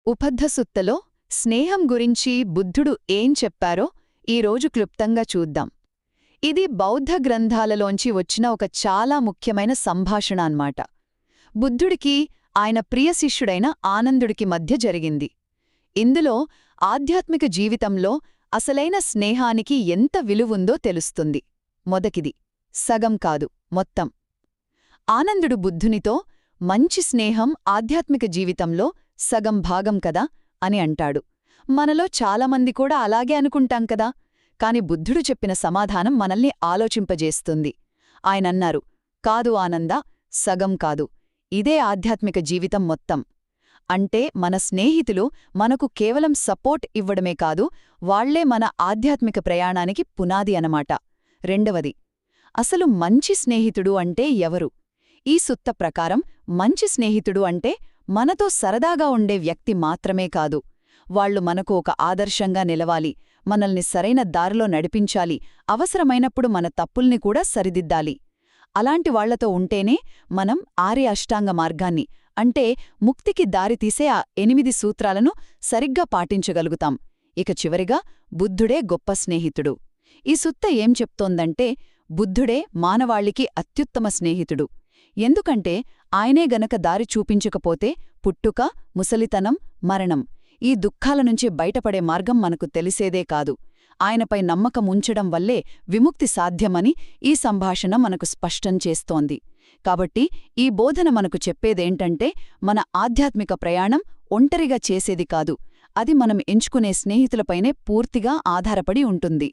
ఉపద్ధసుత్తలో స్నేహం గురించి బుద్ధుడు ఏం చెప్పారో ఈరోజు క్లుప్తంగా చూద్దాం. ఇది బౌద్ధ గ్రంథాలలోంచి వచ్చిన ఒక చాలా ముఖ్యమైన సంభాషణ అన్నమాట. బుద్ధుడికి ఆయన ప్రియ శిష్యుడైన ఆనందుడికి మధ్య జరిగింది. ఇందులో ఆధ్యాత్మిక జీవితంలో అసలైన స్నేహానికి ఎంత విలువుందో తెలుస్తుంది. మొదటిది, సగం కాదు, మొత్తం. ఆనందుడు బుద్ధునితో, మంచి స్నేహం ఆధ్యాత్మిక జీవితంలో సగం భాగం కదా అని అంటాడు. మనలో చాలామంది కూడా అలాగే అనుకుంటాం కదా. కాని బుద్ధుడు చెప్పిన సమాధానం మనల్ని ఆలోచింపజేస్తుంది. ఆయనన్నారు, కాదు ఆనందా, సగం కాదు, ఇదే ఆధ్యాత్మిక జీవితం మొత్తం. అంటే మన స్నేహితులు మనకు కేవలం సపోర్ట్ ఇవ్వడమే కాదు, వాళ్లే మన ఆధ్యాత్మిక ప్రయాణానికి పునాది అనమాట. రెండవది, అసలు మంచి స్నేహితుడు అంటే ఎవరు? ఈ సుత్త ప్రకారం మంచి స్నేహితుడు అంటే మనతో సరదాగా ఉండే వ్యక్తి మాత్రమే కాదు. వాళ్లు మనకు ఒక ఆదర్శంగా నిలవాలి, మనల్ని సరైన దారిలో నడిపించాలి, అవసరమైనప్పుడు మన తప్పుల్ని కూడా సరిదిద్దాలి. అలాంటి వాళ్లతో ఉంటేనే మనం ఆర్య అష్టాంగ మార్గాన్ని, అంటే ముక్తికి దారితీసే ఆ 8 సూత్రాలను సరిగ్గా పాటించగలుగుతాం. ఇక చివరిగా, బుద్ధుడే గొప్ప స్నేహితుడు. ఈ సుత్త ఏం చెప్తోందంటే, బుద్ధుడే మానవాళికి అత్యుత్తమ స్నేహితుడు. ఎందుకంటే ఆయనే గనక దారి చూపించకపోతే పుట్టుక, ముసలితనం, మరణం, ఈ దుఃఖాల నుంచి బయటపడే మార్గం మనకు తెలిసేదే కాదు. ఆయనపై నమ్మకం ఉంచడం వల్లే విముక్తి సాధ్యమని ఈ సంభాషణ మనకు స్పష్టం చేస్తోంది. కాబట్టి ఈ బోధన మనకు చెప్పేదేంటంటే, మన ఆధ్యాత్మిక ప్రయాణం ఒంటరిగా చేసేది కాదు, అది మనం ఎంచుకునే స్నేహితులపైనే పూర్తిగా ఆధారపడి ఉంటుంది.